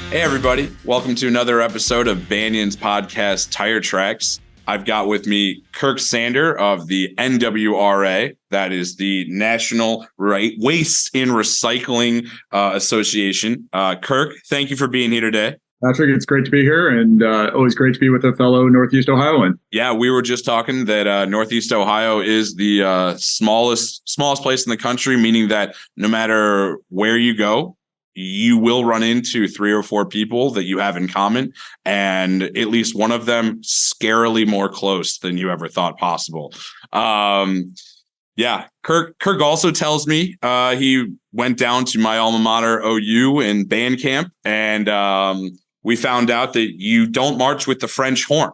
Hey, everybody. Welcome to another episode of Banyan's podcast, Tire Tracks. I've got with me Kirk Sander of the NWRA. That is the National Waste in Recycling Association. Kirk, thank you for being here today. Patrick, it's great to be here, and always great to be with a fellow Northeast Ohioan. Yeah, we were just talking that Northeast Ohio is the smallest place in the country, meaning that no matter where you go, you will run into 3 or 4 people that you have in common, and at least one of them scarily more close than you ever thought possible. Yeah, Kirk also tells me he went down to my alma mater, OU, in band camp, and we found out that you don't march with the French horn.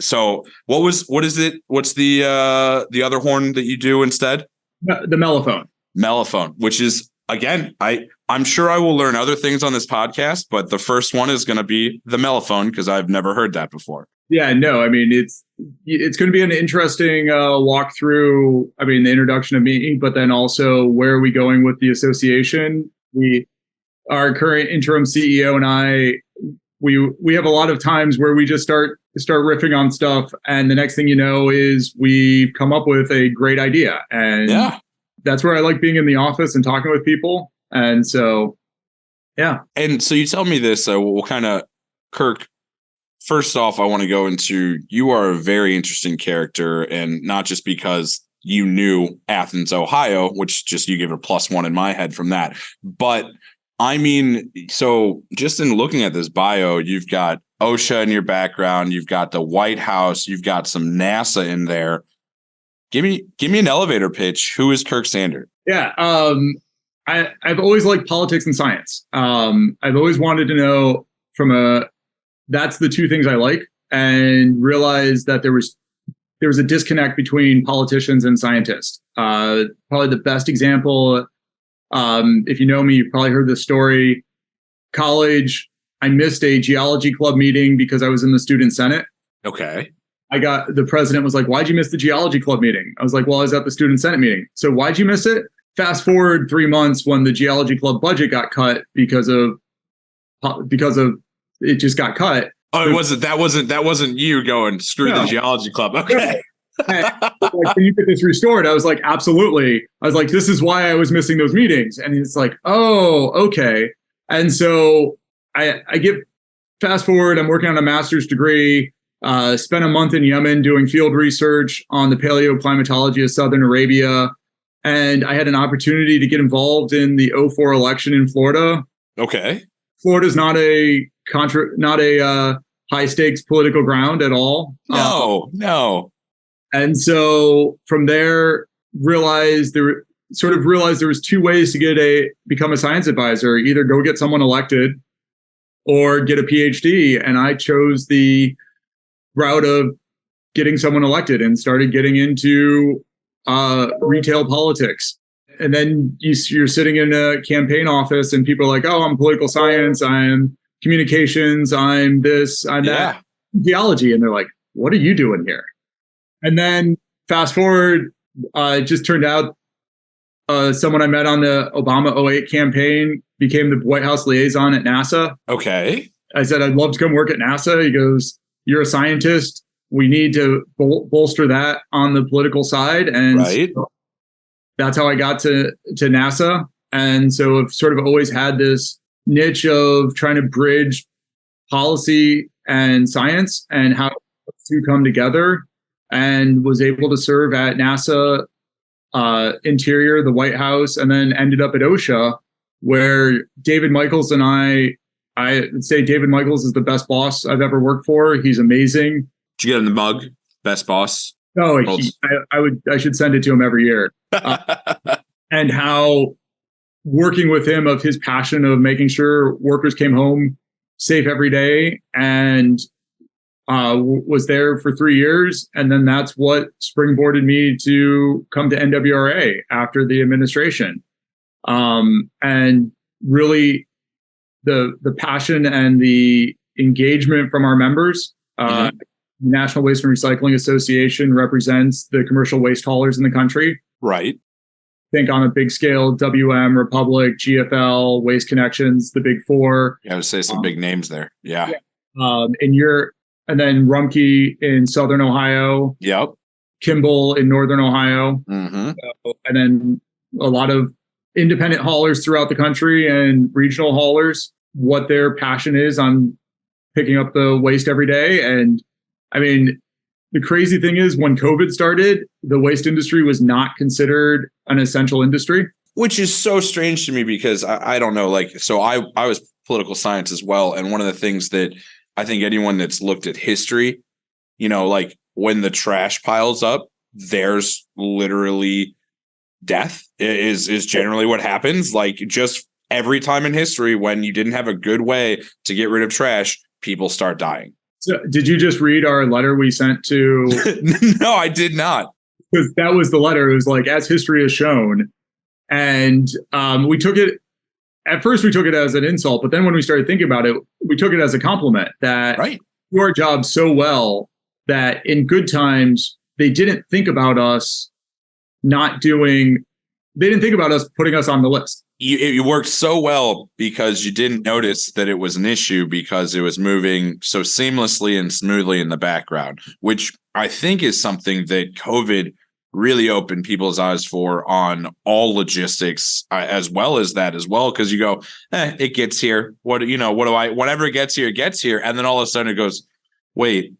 So what is it? What's the other horn that you do instead? The mellophone. Mellophone, which is, again, I'm sure I will learn other things on this podcast, but the first one is going to be the mellophone because I've never heard that before. Yeah, no, I mean, it's going to be an interesting walk through, the introduction of me, but then also where are we going with the association? Our current interim CEO and I, we have a lot of times where we just start riffing on stuff, and the next thing you know is we come up with a great idea. And yeah, that's where I like being in the office and talking with people. And so, yeah. And so you tell me this, we'll kind of, Kirk, first off, I want to go into, you are a very interesting character, and not just because you knew Athens, Ohio, which just you give a +1 in my head from that. But I mean, so just in looking at this bio, you've got OSHA in your background, you've got the White House, you've got some NASA in there. Give me an elevator pitch. Who is Kirk Sander? Yeah. I've always liked politics and science. I've always wanted to know that's the two things I like, and realized that there was a disconnect between politicians and scientists. Probably the best example, if you know me, you've probably heard this story. College, I missed a geology club meeting because I was in the student senate. Okay. The president was like, "Why'd you miss the geology club meeting?" I was like, "Well, I was at the student senate meeting." "So why'd you miss it?" Fast forward 3 months when the geology club budget got cut because of it just got cut. Oh, that wasn't you going, "Screw the geology club." Okay. Like, "Can you get this restored?" I was like, "Absolutely." I was like, "This is why I was missing those meetings." And it's like, "Oh, okay." And so I get fast forward. I'm working on a master's degree. Spent a month in Yemen doing field research on the paleoclimatology of Southern Arabia. And I had an opportunity to get involved in the 2004 election in Florida. Okay. Florida's not a high stakes political ground at all. No. And so from there, realized there was 2 ways to become a science advisor: either go get someone elected or get a PhD. And I chose the route of getting someone elected and started getting into retail politics. And then you're sitting in a campaign office and people are like, "Oh, I'm political science, I'm communications, I'm this, I'm that, geology." And they're like, "What are you doing here?" And then fast forward, it just turned out someone I met on the Obama 2008 campaign became the White House liaison at NASA. Okay. I said, "I'd love to come work at NASA." He goes, "You're a scientist. We need to bolster that on the political side." And right. So that's how I got to NASA. And so I've sort of always had this niche of trying to bridge policy and science and how to come together, and was able to serve at NASA, Interior, the White House, and then ended up at OSHA, where David Michaels and I would say David Michaels is the best boss I've ever worked for. He's amazing. Did you get him the mug? Best boss? No, I should send it to him every year. And how working with him, of his passion of making sure workers came home safe every day, and was there for 3 years. And then that's what springboarded me to come to NWRA after the administration. And really the passion and the engagement from our members. The National Waste and Recycling Association represents the commercial waste haulers in the country. Right. think on a big scale, WM, Republic, GFL, Waste Connections, the big four. I would say some big names there. Yeah. And then Rumpke in Southern Ohio. Yep. Kimball in Northern Ohio. Mm-hmm. And then a lot of independent haulers throughout the country and regional haulers, what their passion is on picking up the waste every day. And I mean, the crazy thing is when COVID started, the waste industry was not considered an essential industry. Which is so strange to me because I don't know, like, so I was political science as well. And one of the things that I think anyone that's looked at history, you know, like when the trash piles up, there's literally death is generally what happens. Like just every time in history, when you didn't have a good way to get rid of trash, people start dying. So did you just read our letter we sent to? No, I did not. Because that was the letter. It was like, as history has shown. And we took it, at first we took it as an insult, but then when we started thinking about it, we took it as a compliment that right. do our job so well that in good times, they didn't think about us they didn't think about us putting us on the list. You worked so well because you didn't notice that it was an issue because it was moving so seamlessly and smoothly in the background, which I think is something that COVID really opened people's eyes for on all logistics as well as that as well. Cause you go, it gets here. Whenever it gets here, it gets here. And then all of a sudden it goes, wait,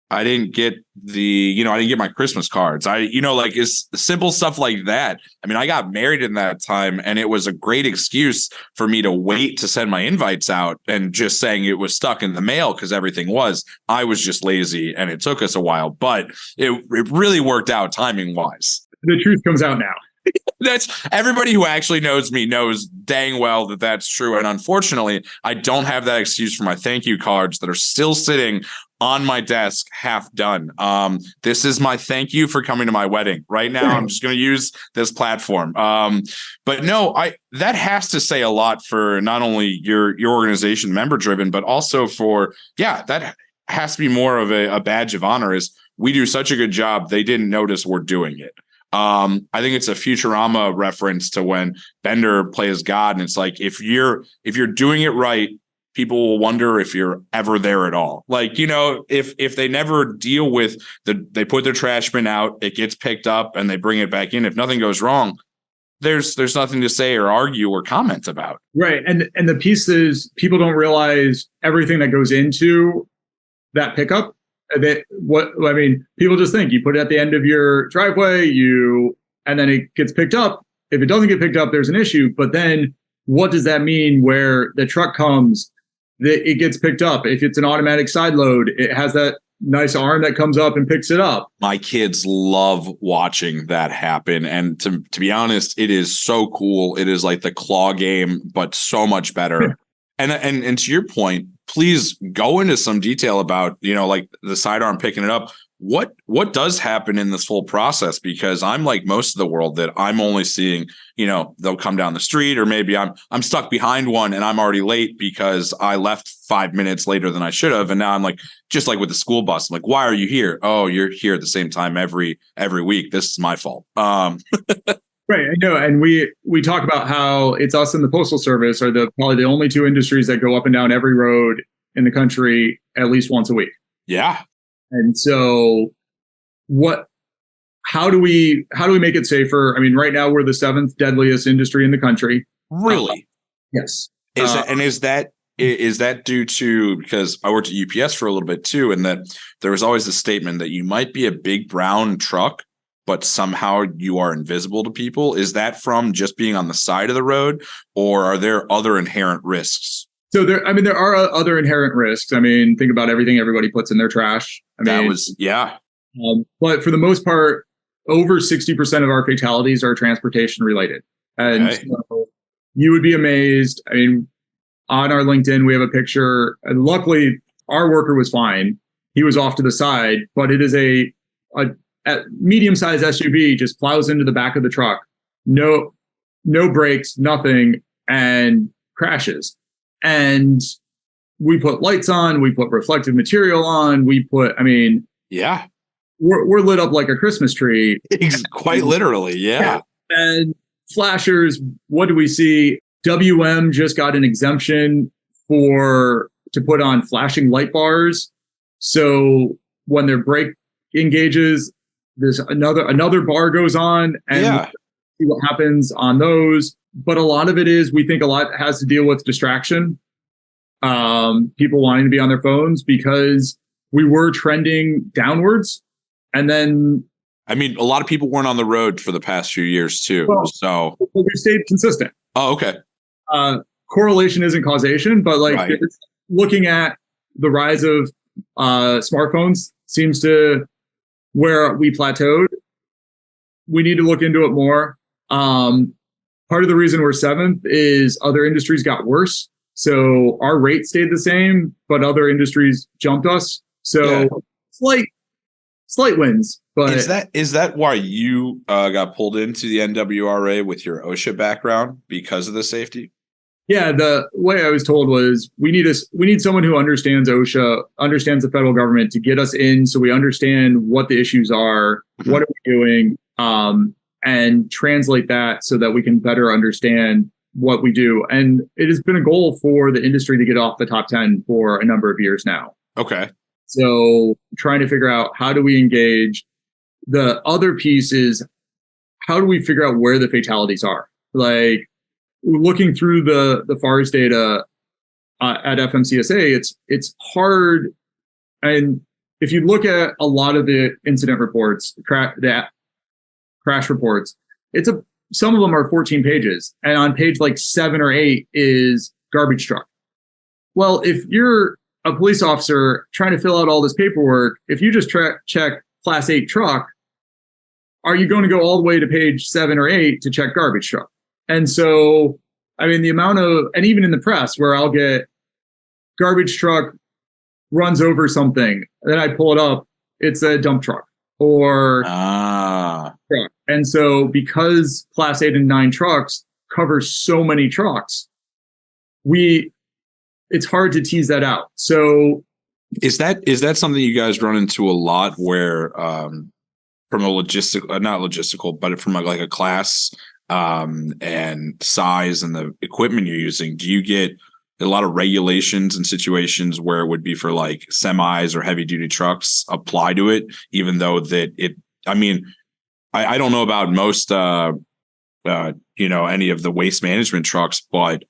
I didn't get I didn't get my Christmas cards. It's simple stuff like that. I mean, I got married in that time and it was a great excuse for me to wait to send my invites out and just saying it was stuck in the mail because everything was. I was just lazy and it took us a while, but it really worked out timing wise. The truth comes out now. That's everybody who actually knows me knows dang well that that's true. And unfortunately, I don't have that excuse for my thank you cards that are still sitting on my desk, half done. This is my thank you for coming to my wedding. Right now, I'm just going to use this platform. But no, that has to say a lot for not only your organization, member driven, but also for, that has to be more of a badge of honor is we do such a good job. They didn't notice we're doing it. I think it's a Futurama reference to when Bender plays God. And it's like, if you're doing it right, people will wonder if you're ever there at all. Like, if they never deal with they put their trash bin out, it gets picked up and they bring it back in. If nothing goes wrong, there's nothing to say or argue or comment about. Right. And the piece is people don't realize everything that goes into that pickup. People just think you put it at the end of your driveway, and then it gets picked up. If it doesn't get picked up, there's an issue. But then what does that mean where the truck comes, that it gets picked up? If it's an automatic side load, it has that nice arm that comes up and picks it up. My kids love watching that happen. And to be honest, it is so cool. It is like the claw game, but so much better. And to your point, please go into some detail about, like the sidearm picking it up. What does happen in this full process? Because I'm like most of the world that I'm only seeing, they'll come down the street or maybe I'm stuck behind one and I'm already late because I left 5 minutes later than I should have. And now I'm like, just like with the school bus, I'm like, why are you here? Oh, you're here at the same time every week. This is my fault. Right. I know. And we talk about how it's us and the Postal Service are probably the only two industries that go up and down every road in the country at least once a week. Yeah. And so how do we make it safer? I mean, right now we're the 7th deadliest industry in the country. Really? Yes. Is that due to, because I worked at UPS for a little bit too, and that there was always the statement that you might be a big brown truck, but somehow you are invisible to people. Is that from just being on the side of the road, or are there other inherent risks? So there are other inherent risks. I mean, think about everything everybody puts in their trash. But for the most part, over 60% of our fatalities are transportation related. And so you would be amazed. I mean, on our LinkedIn, we have a picture. And luckily, our worker was fine. He was off to the side, but it is a medium-sized SUV just plows into the back of the truck. No brakes, nothing, and crashes. And we put lights on, we put reflective material on, we're lit up like a Christmas tree. Quite literally, yeah. And flashers, what do we see? WM just got an exemption to put on flashing light bars. So when their brake engages, there's another bar goes on, and see what happens on those. But a lot of it is, we think a lot has to deal with distraction. People wanting to be on their phones, because we were trending downwards. And then, I mean, a lot of people weren't on the road for the past few years too. So we stayed consistent. Oh, okay. Correlation isn't causation, but looking at the rise of smartphones seems to where we plateaued. We need to look into it more. Part of the reason we're 7th is other industries got worse. So our rate stayed the same, but other industries jumped us. So slight wins. But is that why you got pulled into the NWRA with your OSHA background, because of the safety? Yeah, the way I was told was we need someone who understands OSHA, understands the federal government, to get us in, so we understand what the issues are, what are we doing, and translate that so that we can better understand what we do. And it has been a goal for the industry to get off the top 10 for a number of years now. Okay. So trying to figure out, how do we engage? The other piece is, how do we figure out where the fatalities are? Like, looking through the FARS data at FMCSA, it's hard. And if you look at a lot of the incident reports, the crash reports, some of them are 14 pages, and on page like 7 or 8 is garbage truck. Well, if you're a police officer trying to fill out all this paperwork, if you just check class 8 truck, are you going to go all the way to page 7 or 8 to check garbage truck? And so, I mean, the amount of, and even in the press where I'll get garbage truck runs over something, then I pull it up, it's a dump truck or truck. And so, because class 8 and 9 trucks cover so many trucks, it's hard to tease that out. So is that something you guys run into a lot, where from a not logistical, but from like a class and size and the equipment you're using, do you get a lot of regulations and situations where it would be for like semis or heavy duty trucks apply to it, even though that I don't know about most any of the waste management trucks, but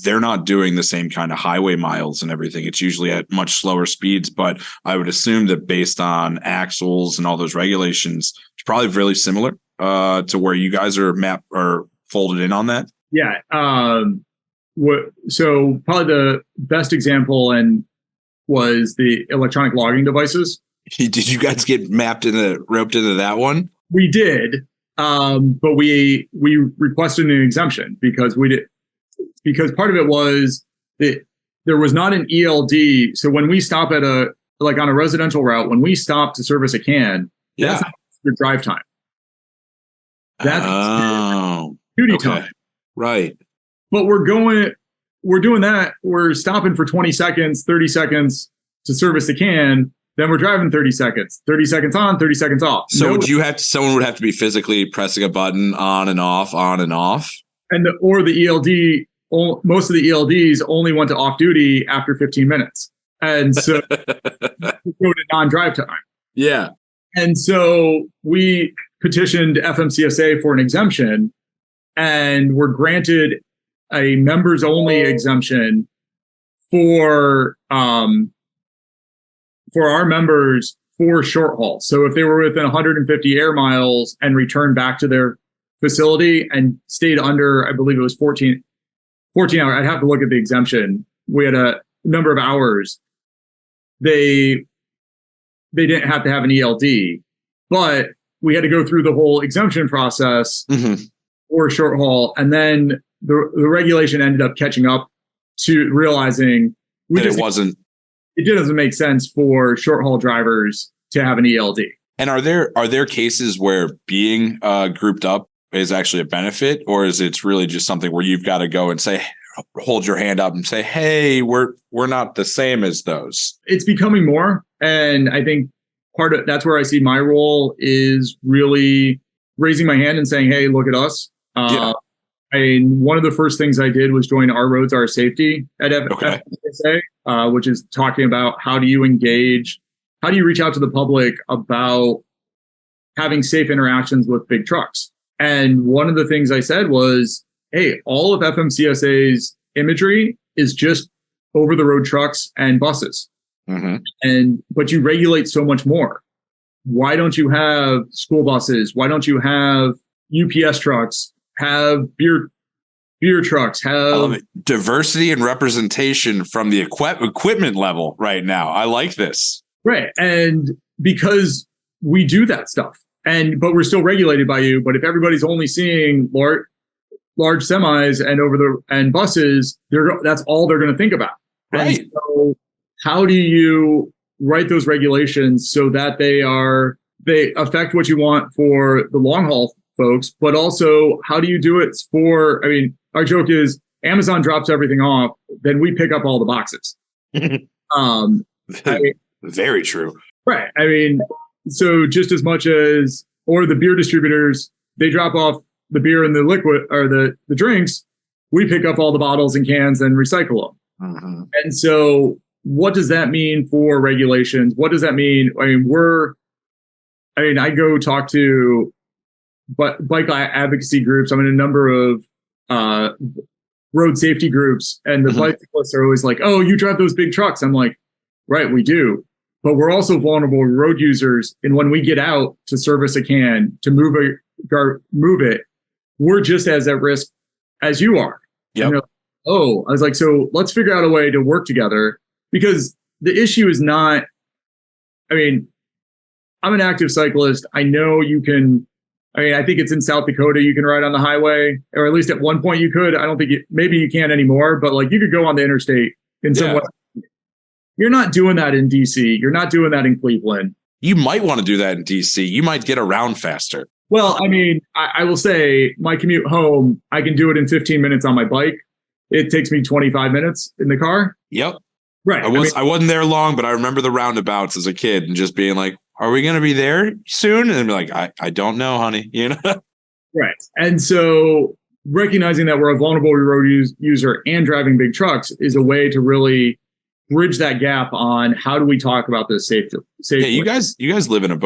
they're not doing the same kind of highway miles and everything. It's usually at much slower speeds, but I would assume that based on axles and all those regulations, it's probably really similar to where you guys are mapped or folded in on that. Yeah. So probably the best example was the electronic logging devices. Did you guys get roped into that one? We did. But we requested an exemption because part of it was that there was not an ELD. So when we stop at on a residential route, when we stop to service a can, that's not your drive time. That's duty time. Right. But we're doing that. We're stopping for 20 seconds, 30 seconds to service the can. Then we're driving 30 seconds on, 30 seconds off. So someone would have to be physically pressing a button on and off. Or the ELD, most of the ELDs only went to off duty after 15 minutes. And so we go to non-drive time. Yeah. And so we petitioned FMCSA for an exemption, and were granted a members only exemption for our members for short haul. So if they were within 150 air miles and returned back to their facility and stayed under, I believe it was 14 hours. I'd have to look at the exemption. We had a number of hours. They didn't have to have an ELD, but we had to go through the whole exemption process for short haul. And then the regulation ended up catching up to realizing it doesn't make sense for short haul drivers to have an ELD. And are there cases where being grouped up is actually a benefit, or is it really just something where you've got to go and say, hold your hand up and say, hey, we're not the same as those? It's becoming more. And I think that's where I see my role is really raising my hand and saying, hey, look at us. Yeah. One of the first things I did was join Our Roads, Our Safety at FSA, which is talking about how do you reach out to the public about having safe interactions with big trucks. And one of the things I said was, hey, all of FMCSA's imagery is just over the road trucks and buses. But you regulate so much more. Why don't you have school buses? Why don't you have UPS trucks? Have beer trucks? I love it. Diversity and representation from the equipment level right now. I like this. Right. And because we do that stuff, but we're still regulated by you. But if everybody's only seeing large semis and buses, that's all they're going to think about. Right. And so how do you write those regulations so that they affect what you want for the long haul folks, but also how do you do it our joke is Amazon drops everything off, then we pick up all the boxes. Very true. Right. So just as much as, or the beer distributors, they drop off the beer and the liquid or the drinks, we pick up all the bottles and cans and recycle them. And so what does that mean for regulations? What does that mean? I go talk to bike advocacy groups. I'm in a number of road safety groups, and the bicyclists are always like, oh, you drive those big trucks. I'm like, right, we do. But we're also vulnerable road users. And when we get out to service a can, to move it, we're just as at risk as you are. Yep. Like, oh, I was like, so let's figure out a way to work together, because the issue is not, I'm an active cyclist. I know you can, I think it's in South Dakota, you can ride on the highway, or at least at one point you could. I don't think maybe you can't anymore, but like you could go on the interstate in some way. You're not doing that in DC. You're not doing that in Cleveland. You might want to do that in DC. You might get around faster. Well, I will say my commute home, I can do it in 15 minutes on my bike. It takes me 25 minutes in the car. Yep. Right. I wasn't there long, but I remember the roundabouts as a kid and just being like, are we going to be there soon? And be like, I don't know, honey. Right. And so recognizing that we're a vulnerable road user and driving big trucks is a way to really bridge that gap on how do we talk about this safely. Yeah, you guys live in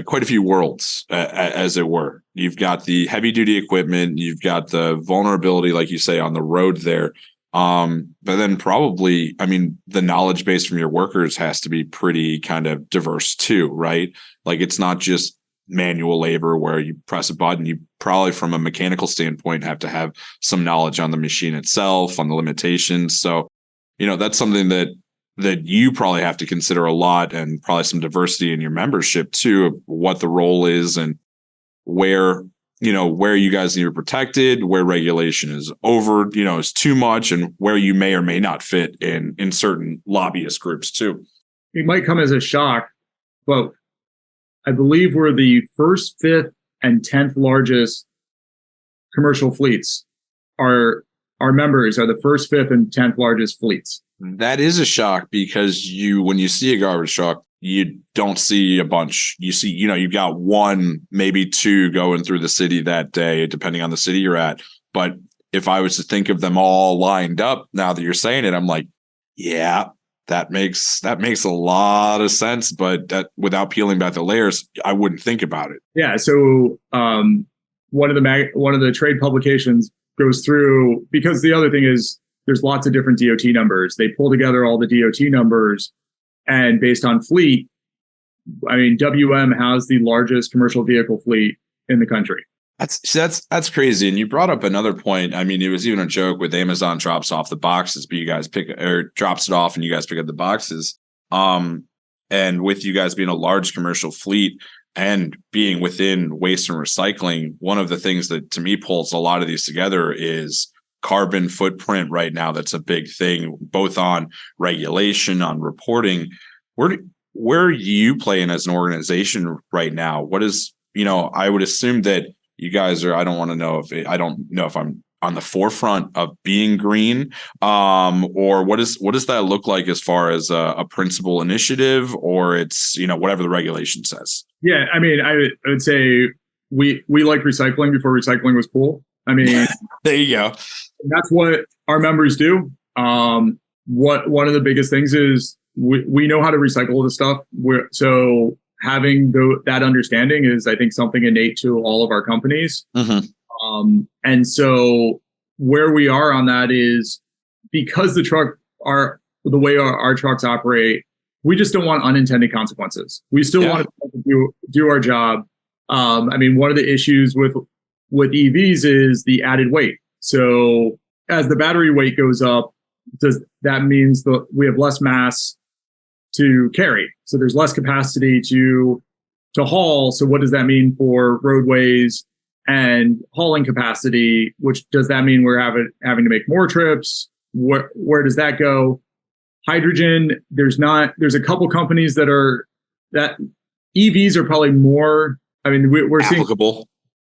quite a few worlds, as it were. You've got the heavy duty equipment, you've got the vulnerability, like you say, on the road there. But then probably, the knowledge base from your workers has to be pretty kind of diverse too, right? Like it's not just manual labor where you press a button. You probably, from a mechanical standpoint, have to have some knowledge on the machine itself, on the limitations. So, that's something that you probably have to consider a lot, and probably some diversity in your membership too, of what the role is and where you guys need to be protected, where regulation is is too much, and where you may or may not fit in certain lobbyist groups too. It might come as a shock, but I believe we're the first, fifth, and 10th largest commercial fleets. Our members are the first, fifth, and 10th largest fleets. That is a shock, because when you see a garbage truck, you don't see a bunch. You see, you've got one, maybe two going through the city that day, depending on the city you're at. But if I was to think of them all lined up, now that you're saying it, I'm like, yeah, that makes a lot of sense. But without peeling back the layers, I wouldn't think about it. Yeah. So one of the trade publications goes through, because the other thing is there's lots of different DOT numbers. They pull together all the DOT numbers, and based on fleet, WM has the largest commercial vehicle fleet in the country. That's crazy. And you brought up another point. It was even a joke with Amazon drops off the boxes, but you guys drops it off and you guys pick up the boxes. And with you guys being a large commercial fleet and being within waste and recycling, one of the things that to me pulls a lot of these together is carbon footprint right now. That's a big thing, both on regulation, on reporting. Where are you playing as an organization right now? What is, I would assume that you guys are, I don't know if I'm on the forefront of being green, or what does that look like as far as a principal initiative, or it's, whatever the regulation says? Yeah. I would say we like recycling before recycling was cool. I mean, there you go. that's what our members do. What one of the biggest things is we know how to recycle the stuff. So having that understanding is, I think, something innate to all of our companies. And so where we are on that is because the way our trucks operate, we just don't want unintended consequences. We still want to do our job. I mean, one of the issues with EVs is the added weight. So as the battery weight goes up, that means we have less mass to carry. So there's less capacity to haul. So what does that mean for roadways and hauling capacity? Which does that mean we're having to make more trips? Where does that go? Hydrogen, there's a couple companies that EVs are probably more. I mean, we're applicable. Seeing.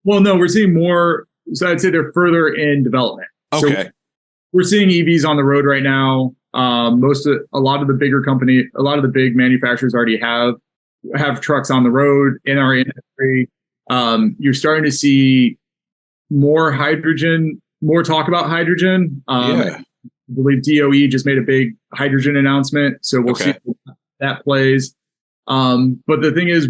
Well, no, we're seeing more. So I'd say they're further in development. Okay. So we're seeing EVs on the road right now. A lot of the big manufacturers already have trucks on the road in our industry. You're starting to see more talk about hydrogen. I believe DOE just made a big hydrogen announcement, so we'll see how that plays. But the thing is,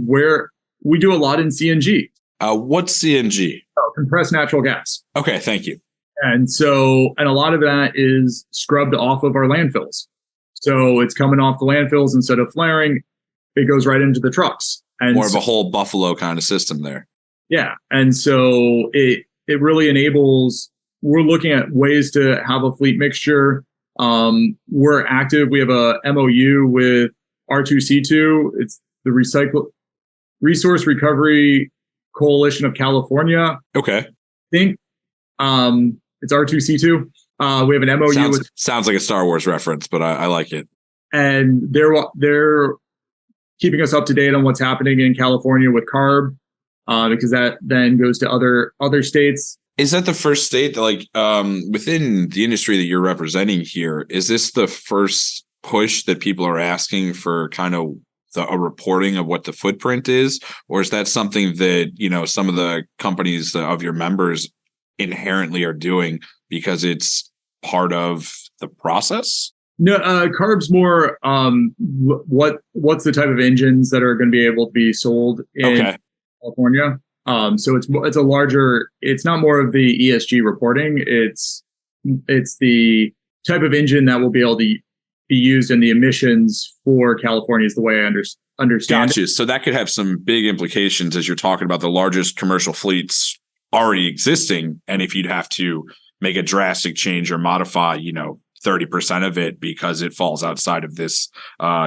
we do a lot in CNG. What's CNG? Compressed natural gas. Okay, thank you. And a lot of that is scrubbed off of our landfills. So it's coming off the landfills instead of flaring. It goes right into the trucks. And more of a whole Buffalo kind of system there. Yeah. And so it really enables, we're looking at ways to have a fleet mixture. We're active. We have a MOU with R2C2. It's the Resource Recovery Coalition of California. Okay. I think it's R2C2. We have an MOU. Sounds like a Star Wars reference, but I like it. And they're keeping us up to date on what's happening in California with CARB, because that then goes to other states. Is that the first state that, within the industry that you're representing here, is this the first push that people are asking for kind of a reporting of what the footprint is? Or is that something that, some of the companies of your members inherently are doing because it's part of the process? No, CARB's more what's the type of engines that are going to be able to be sold in California. So it's a larger. It's not more of the ESG reporting. It's the type of engine that will be able to be used in the emissions for California is the way I understand. Gotcha. So that could have some big implications as you're talking about the largest commercial fleets already existing, and if you'd have to make a drastic change or modify, 30% of it because it falls outside of this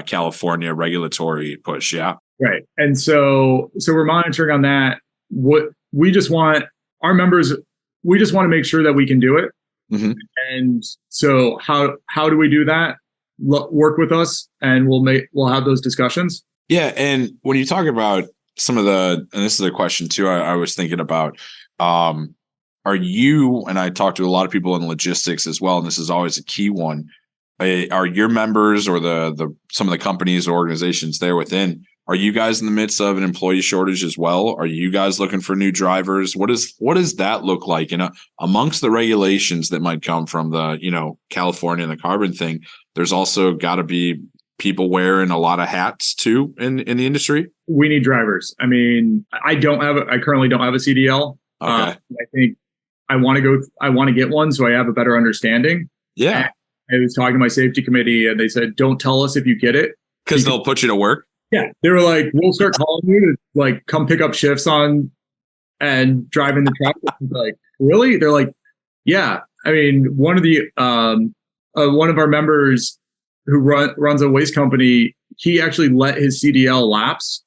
California regulatory push. Yeah. Right. And so we're monitoring on that. What we just want our members, we just want to make sure that we can do it. Mm-hmm. And so how do we do that? Work with us and we'll have those discussions. Yeah. And when you talk about some of and this is a question too, I was thinking about, are you, and I talk to a lot of people in logistics as well, and this is always a key one, are your members or some of the companies or organizations there within, are you guys in the midst of an employee shortage as well? Are you guys looking for new drivers? What does that look like? Amongst the regulations that might come from the, California and the carbon thing, there's also got to be people wearing a lot of hats too in the industry. We need drivers. I mean, I currently don't have a CDL. Okay. I think I want to get one so I have a better understanding. Yeah. And I was talking to my safety committee and they said, don't tell us if you get it. Because they'll put you to work. Yeah. They were like, we'll start calling you to come pick up shifts on and drive in the truck. Like, really? They're like, yeah. I mean, one of our members who runs a waste company, he actually let his CDL lapse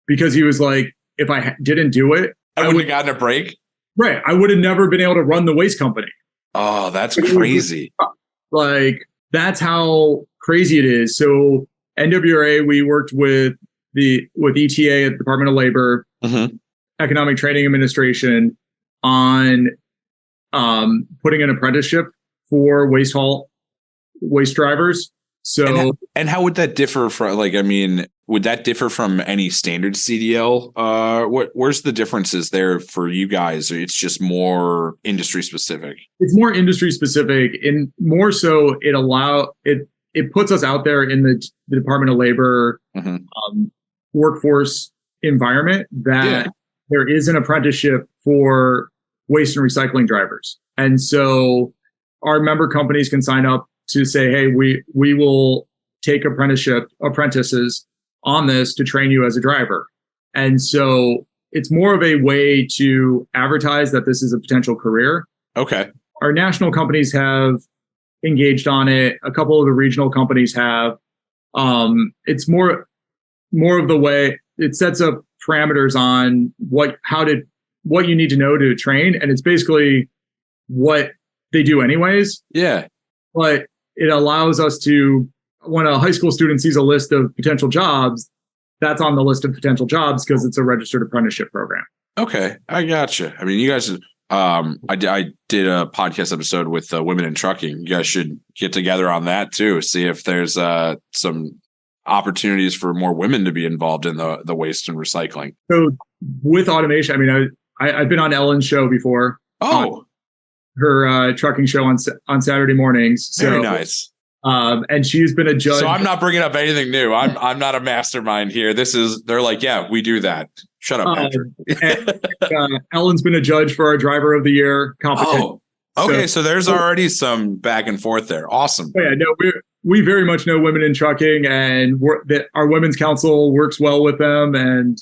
because he was like, if I didn't do it, I wouldn't have gotten a break. Right. I would have never been able to run the waste company. Oh, that's crazy. That's how crazy it is. So NWRA, we worked with ETA at the Department of Labor, mm-hmm. Economic Training Administration on putting an apprenticeship for waste drivers. So and how would that differ from would that differ from any standard CDL? Where's the differences there for you guys? It's just more industry specific. It's more industry specific, and more so it puts us out there in the Department of Labor workforce environment that there is an apprenticeship for waste and recycling drivers. And so our member companies can sign up to say, hey, we will take apprentices on this to train you as a driver. And so it's more of a way to advertise that this is a potential career. Okay. Our national companies have engaged on it. A couple of the regional companies have. It's more of the way it sets up parameters on what you need to know to train, and it's basically what they do anyways. Yeah. But it allows us to, when a high school student sees a list of potential jobs, that's on the list of potential jobs because it's a registered apprenticeship program. Okay, I gotcha. I mean, you guys, I did a podcast episode with Women in Trucking. You guys should get together on that too. See if there's some opportunities for more women to be involved in the waste and recycling. So with automation, I mean, I've been on Ellen's show before. Oh, her trucking show on Saturday mornings. So, very nice. And she's been a judge. So I'm not bringing up anything new. I'm not a mastermind here. They're like, yeah, we do that. Shut up, Patrick. Ellen's been a judge for our Driver of the Year competition. Oh, okay. So there's already some back and forth there. Awesome. Yeah, no, we very much know Women in Trucking, and our Women's Council works well with them. And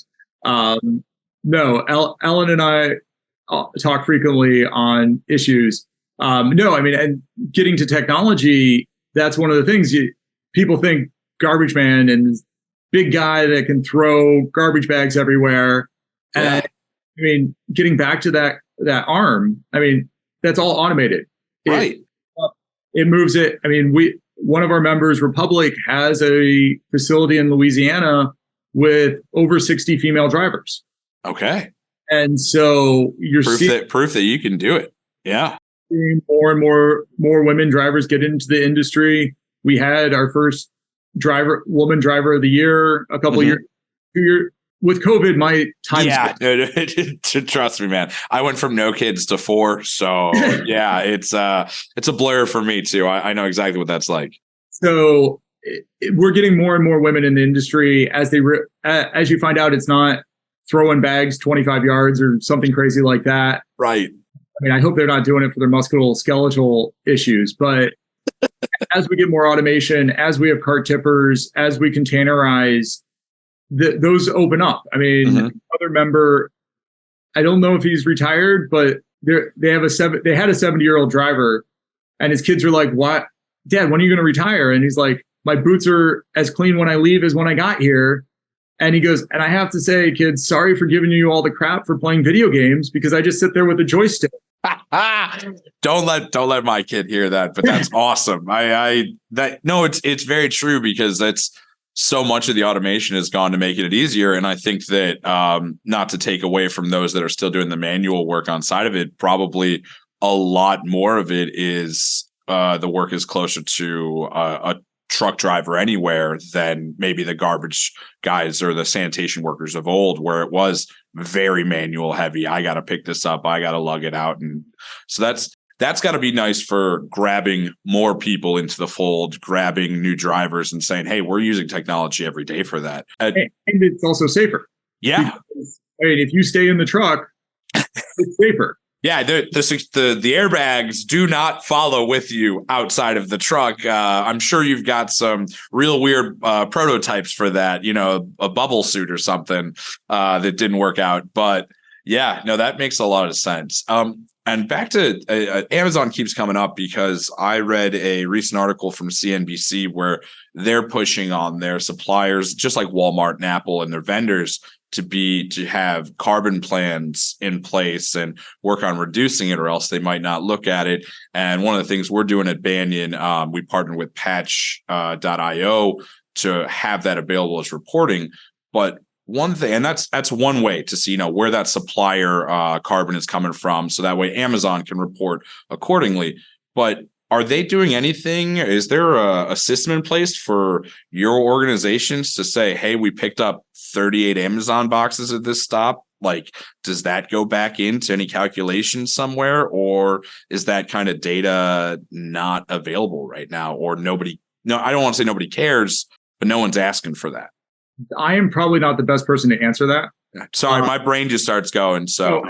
Ellen and I talk frequently on issues. And getting to technology, that's one of the things people think garbage man and this big guy that can throw garbage bags everywhere. Yeah. And I mean, getting back to that arm, I mean, that's all automated. Right. It moves it. I mean, one of our members, Republic, has a facility in Louisiana with over 60 female drivers. Okay. And so you're proof that you can do it. Yeah. Seeing more and more women drivers get into the industry. We had our first woman driver of the year a couple years. 2 years with COVID. My time. Yeah, trust me, man. I went from no kids to 4, so yeah, it's a blur for me too. I know exactly what that's like. So we're getting more and more women in the industry as as you find out, it's not throwing bags 25 yards or something crazy like that. Right. I mean, I hope they're not doing it for their musculoskeletal issues, but as we get more automation, as we have cart tippers, as we containerize, those open up. I mean, other member, I don't know if he's retired, but they had a 70-year-old driver, and his kids are like, "What, Dad? When are you going to retire?" And he's like, "My boots are as clean when I leave as when I got here." And he goes, "And I have to say, kids, sorry for giving you all the crap for playing video games because I just sit there with a joystick." Don't let my kid hear that, but that's awesome. It's very true because that's so much of the automation has gone to making it easier. And I think that not to take away from those that are still doing the manual work on side of it, probably a lot more of it is the work is closer to a truck driver anywhere than maybe the garbage guys or the sanitation workers of old, where it was very manual heavy. I got to pick this up. I got to lug it out. And so that's got to be nice for grabbing more people into the fold, grabbing new drivers and saying, hey, we're using technology every day for that. And it's also safer. Yeah. Because, I mean, if you stay in the truck, it's safer. Yeah, the airbags do not follow with you outside of the truck. I'm sure you've got some real weird prototypes for that, a bubble suit or something that didn't work out. But yeah, no, that makes a lot of sense. And back to Amazon keeps coming up because I read a recent article from CNBC where they're pushing on their suppliers, just like Walmart and Apple and their vendors, to have carbon plans in place and work on reducing it, or else they might not look at it. And one of the things we're doing at Banyan, we partnered with patch.io to have that available as reporting. But one thing, and that's one way to see, where that supplier carbon is coming from. So that way Amazon can report accordingly. But are they doing anything? Is there a system in place for your organizations to say, hey, we picked up 38 Amazon boxes at this stop? Like, does that go back into any calculation somewhere, or is that kind of data not available right now, or nobody? No, I don't want to say nobody cares, but no one's asking for that. I am probably not the best person to answer that. Sorry, my brain just starts going. So,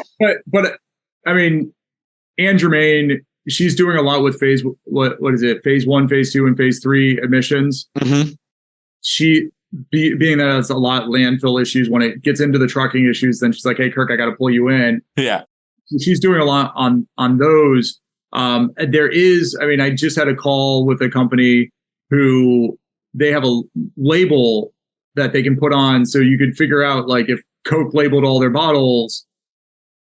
but I mean, Anne Germain, she's doing a lot with phase 1, phase 2, and phase 3 emissions. Mm-hmm. She being that it's a lot of landfill issues, when it gets into the trucking issues, then she's like, hey, Kirk, I got to pull you in. Yeah. She's doing a lot on those. There is, I mean, I just had a call with a company who they have a label that they can put on, so you could figure out, like, if Coke labeled all their bottles,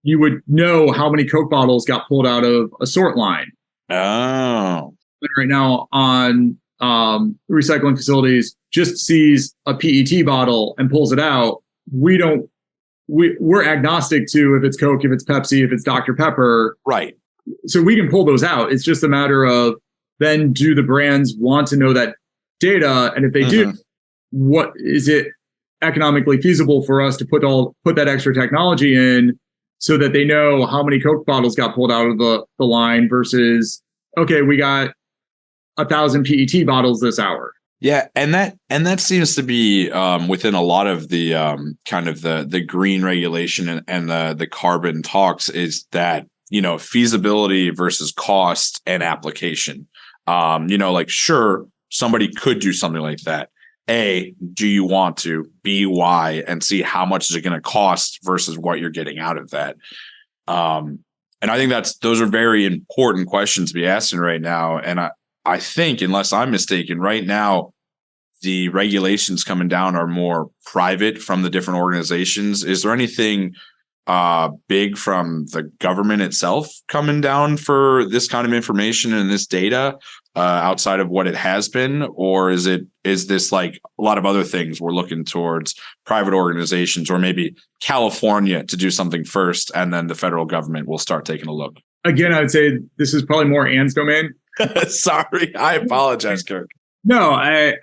you would know how many Coke bottles got pulled out of a sort line. Oh. Right now on recycling facilities, just sees a PET bottle and pulls it out. We're agnostic to if it's Coke, if it's Pepsi, if it's Dr. Pepper. Right. So we can pull those out. It's just a matter of, then do the brands want to know that data? And if they do, what is it economically feasible for us to put that extra technology in, so that they know how many Coke bottles got pulled out of the line versus, okay, we got 1,000 PET bottles this hour. Yeah, and that seems to be within a lot of the kind of the green regulation and the carbon talks, is that, feasibility versus cost and application. Like, sure, somebody could do something like that. A, do you want to? B, why? And see how much is it going to cost versus what you're getting out of that. And I think those are very important questions to be asking right now. And I think, unless I'm mistaken, right now, the regulations coming down are more private from the different organizations. Is there anything big from the government itself coming down for this kind of information and this data outside of what it has been? Or is this like a lot of other things we're looking towards private organizations, or maybe California to do something first, and then the federal government will start taking a look? Again, I would say this is probably more Anne's domain. Sorry, I apologize, Kirk. No, I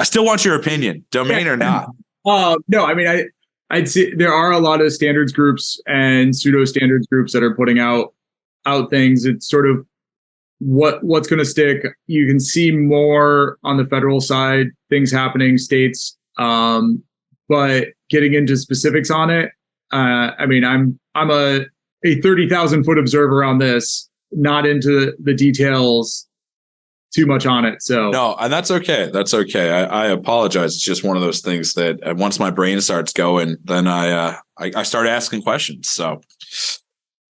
still want your opinion, domain or not. No, I mean, I'd say there are a lot of standards groups and pseudo standards groups that are putting out things. It's sort of what's going to stick. You can see more on the federal side, things happening, states, but getting into specifics on it. I mean, I'm a 30,000 foot observer on this, not into the details too much on it. So no, and that's okay. That's okay. I apologize. It's just one of those things that once my brain starts going, then I start asking questions. So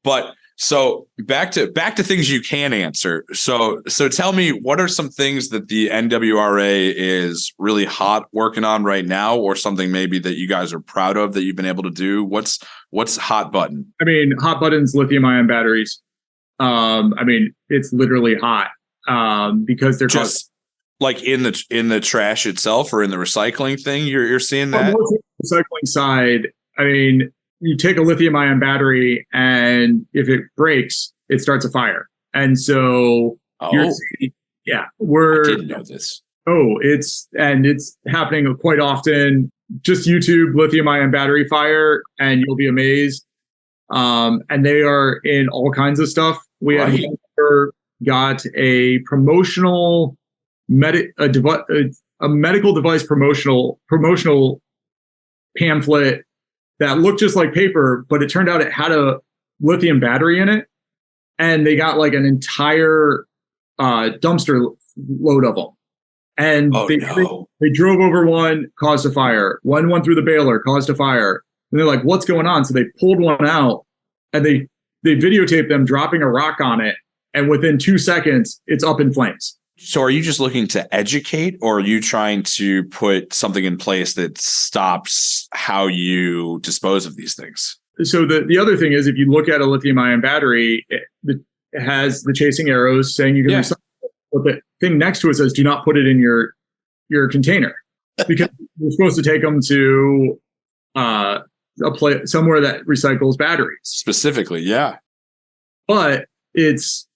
back to things you can answer. So tell me, what are some things that the NWRA is really hot working on right now, or something maybe that you guys are proud of that you've been able to do? What's hot button? I mean, hot button's lithium-ion batteries. I mean, it's literally hot. Because they're just like in the trash itself, or in the recycling thing, you're seeing that. On the recycling side, I mean, you take a lithium-ion battery, and if it breaks, it starts a fire. And so you're seeing, I didn't know this. It's happening quite often. Just YouTube lithium-ion battery fire, and you'll be amazed. And they are in all kinds of stuff. We had got a promotional a medical device promotional pamphlet that looked just like paper, but it turned out it had a lithium battery in it, and they got like an entire dumpster load of them. And they drove over one, caused a fire. One went through the baler, caused a fire. And they're like, what's going on? So they pulled one out, and they videotaped them dropping a rock on it. And within 2 seconds, it's up in flames. So are you just looking to educate, or are you trying to put something in place that stops how you dispose of these things? So the other thing is, if you look at a lithium-ion battery, it has the chasing arrows saying you can recycle it. But the thing next to it says, do not put it in your container, because you're supposed to take them to a place somewhere that recycles batteries. Specifically, yeah. But it's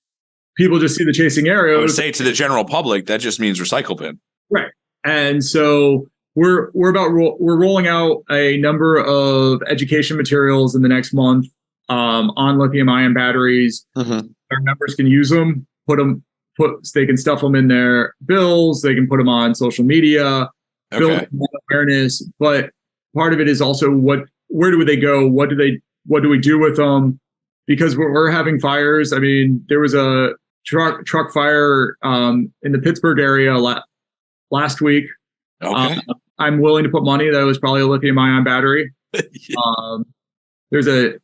people just see the chasing I would arrows. say to the general public, that just means recycle bin. Right. And so we're rolling out a number of education materials in the next month on lithium ion batteries. Mm-hmm. Our members can use them, they can stuff them in their bills, they can put them on social media, build awareness. But part of it is also where do they go? What do we do with them? Because we're having fires. I mean, there was a truck fire in the Pittsburgh area last week. Okay. I'm willing to put money that it was probably a lithium ion battery. There's a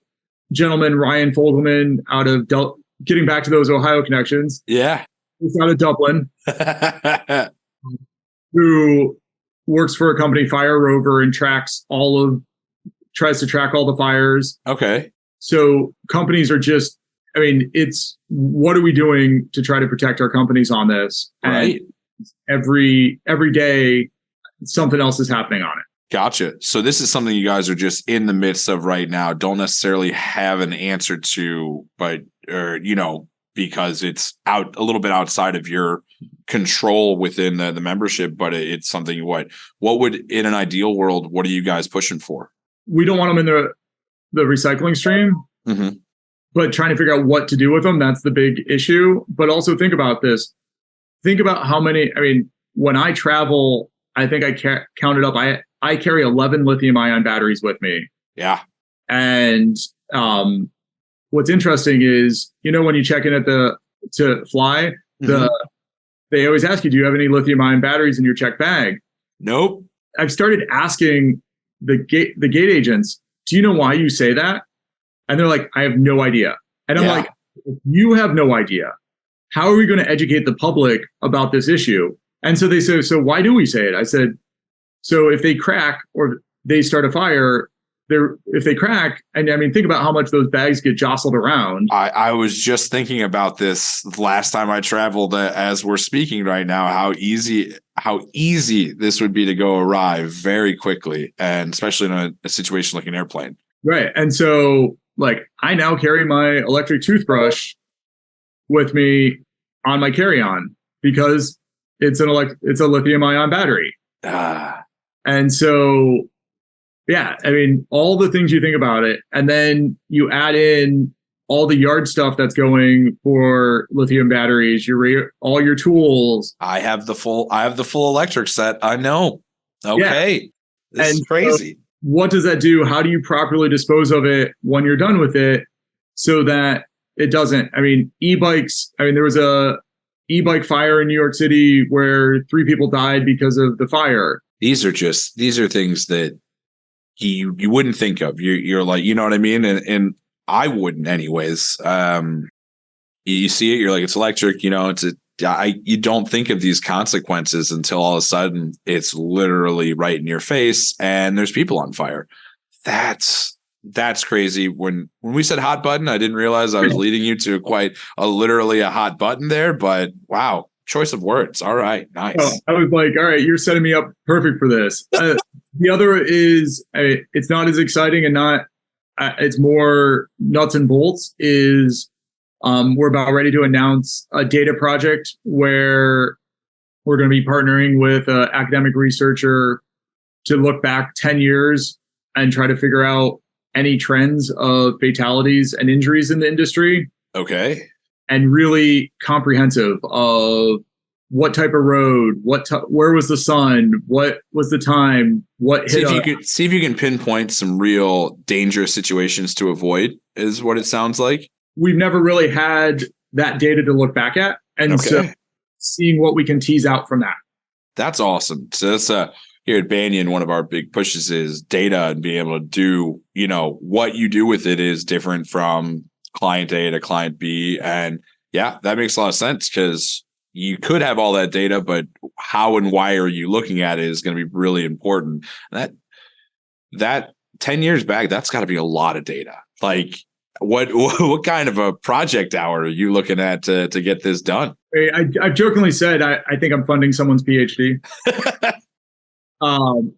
gentleman, Ryan Fogelman, out of getting back to those Ohio connections. Yeah. He's out of Dublin, who works for a company, Fire Rover, and tries to track all the fires. Okay. So companies are just, I mean, it's what are we doing to try to protect our companies on this? Right. And every day, something else is happening on it. Gotcha. So this is something you guys are just in the midst of right now. Don't necessarily have an answer to, but because it's out a little bit outside of your control within the membership. But it's something. What would, in an ideal world, what are you guys pushing for? We don't want them in the recycling stream, mm-hmm. but trying to figure out what to do with them. That's the big issue. But also think about this. Think about how many. I mean, when I travel, I think I counted up. I carry 11 lithium ion batteries with me. Yeah. And what's interesting is, when you check in to fly, mm-hmm. They always ask you, do you have any lithium ion batteries in your check bag? Nope. I've started asking the gate agents, do you know why you say that? And they're like, I have no idea. And I'm like, if you have no idea, how are we going to educate the public about this issue? And so they say, so why do we say it? I said, so if they crack or they start a fire, if they crack, and I mean, think about how much those bags get jostled around. I was just thinking about this last time I traveled, as we're speaking right now, how easy this would be to go awry very quickly, and especially in a situation like an airplane. Right. And so, I now carry my electric toothbrush with me on my carry-on because it's a lithium ion battery. And so, yeah, I mean, all the things you think about it, and then you add in all the yard stuff that's going for lithium batteries, all your tools. I have the full electric set. I know. Okay. Yeah. This is crazy. So what does that do? How do you properly dispose of it when you're done with it so that it doesn't, I mean, e-bikes, there was a e-bike fire in New York City where 3 people died because of the fire. These are things that you wouldn't think of. You're like, you know what I mean? And I wouldn't anyways. You see it, you're like, it's electric, you don't think of these consequences until all of a sudden it's literally right in your face and there's people on fire. That's crazy. When we said hot button, I didn't realize I was leading you to quite literally a hot button there, but wow. Choice of words. All right. Nice. Oh, I was like, all right, you're setting me up perfect for this. The other is, it's not as exciting and it's more nuts and bolts, is we're about ready to announce a data project where we're going to be partnering with an academic researcher to look back 10 years and try to figure out any trends of fatalities and injuries in the industry. Okay. And really comprehensive of what type of road, where was the sun, what was the time, what hit us. See if you can pinpoint some real dangerous situations to avoid, is what it sounds like. We've never really had that data to look back at. And so seeing what we can tease out from that. That's awesome. So that's here at Banyan, one of our big pushes is data, and being able to do, what you do with it is different from client A to client B. And yeah, that makes a lot of sense, because you could have all that data, but how and why are you looking at it is going to be really important. That 10 years back, that's got to be a lot of data. Like what kind of a project hour are you looking at to get this done? I've jokingly said, I think I'm funding someone's PhD. That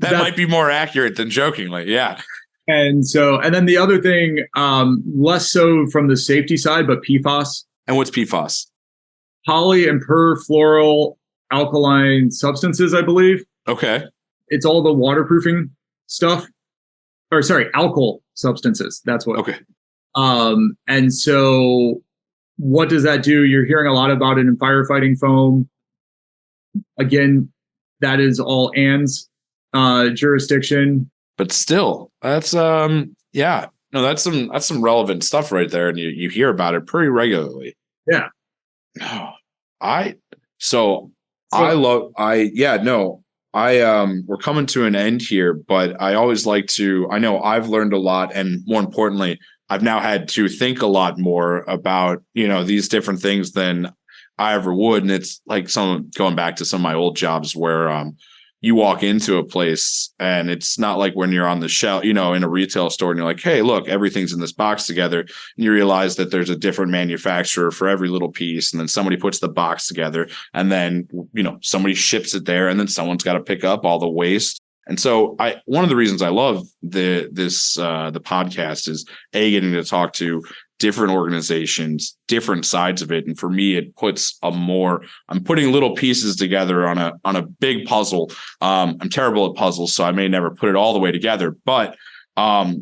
might be more accurate than jokingly. Yeah. And then the other thing, less so from the safety side, but PFAS. And what's PFAS? Poly and perfluoral alkaline substances, I believe. Okay. It's all the waterproofing stuff. Or sorry, alkyl substances. That's what. Okay. And so what does that do? You're hearing a lot about it in firefighting foam. Again, that is all AN's jurisdiction. But still, that's that's some relevant stuff right there, and you hear about it pretty regularly. Yeah. No, we're coming to an end here, but I always like to, I know I've learned a lot, and more importantly, I've now had to think a lot more about, these different things than I ever would. And it's like going back to some of my old jobs where you walk into a place and it's not like when you're on the shelf, in a retail store and you're like, hey, look, everything's in this box together. And you realize that there's a different manufacturer for every little piece. And then somebody puts the box together and then, somebody ships it there and then someone's got to pick up all the waste. And so one of the reasons I love the podcast is getting to talk to different organizations, different sides of it. And for me, it puts I'm putting little pieces together on a big puzzle. I'm terrible at puzzles, so I may never put it all the way together, but I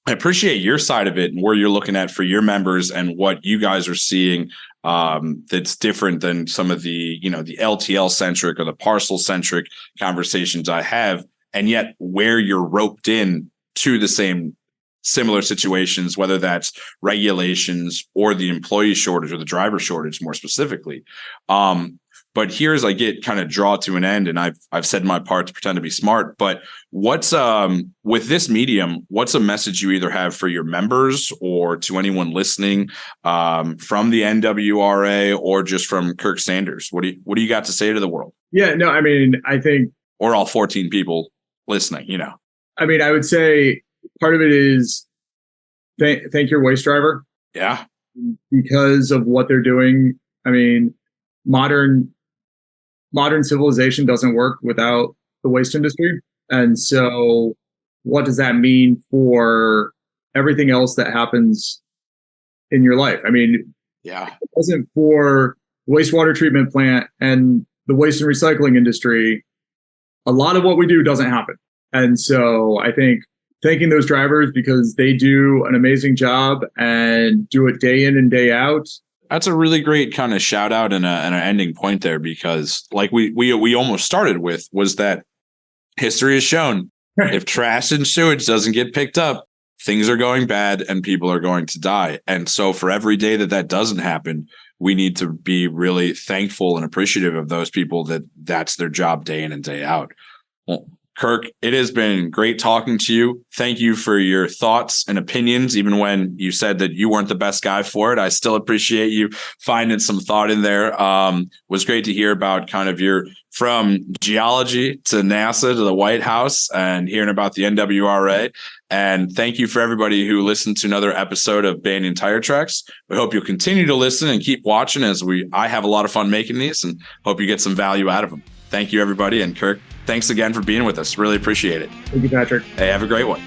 appreciate your side of it and where you're looking at for your members and what you guys are seeing that's different than some of the, the LTL centric or the parcel centric conversations I have. And yet where you're roped in to the similar situations, whether that's regulations or the employee shortage or the driver shortage more specifically. But here's I get kind of draw to an end, and I've said my part to pretend to be smart. But what's with this medium, what's a message you either have for your members or to anyone listening from the NWRA or just from Kirk Sanders? What do you got to say to the world? Yeah, no, I mean, I think, or all 14 people listening, I mean, I would say part of it is thank your waste driver. Yeah. Because of what they're doing. I mean, modern civilization doesn't work without the waste industry. And so what does that mean for everything else that happens in your life? I mean, yeah, if it wasn't for wastewater treatment plant and the waste and recycling industry, a lot of what we do doesn't happen. And so I think thanking those drivers because they do an amazing job and do it day in and day out. That's a really great kind of shout out and an ending point there, because like we almost started with was that history has shown if trash and sewage doesn't get picked up, things are going bad and people are going to die. And so for every day that doesn't happen, we need to be really thankful and appreciative of those people that's their job day in and day out. Well, Kirk, it has been great talking to you. Thank you for your thoughts and opinions. Even when you said that you weren't the best guy for it, I still appreciate you finding some thought in there. Was great to hear about kind of your from geology to NASA to the White House and hearing about the NWRA. And thank you for everybody who listened to another episode of Banyan Tire Tracks. We hope you'll continue to listen and keep watching as I have a lot of fun making these and hope you get some value out of them. Thank you, everybody. And Kirk, thanks again for being with us. Really appreciate it. Thank you, Patrick. Hey, have a great one.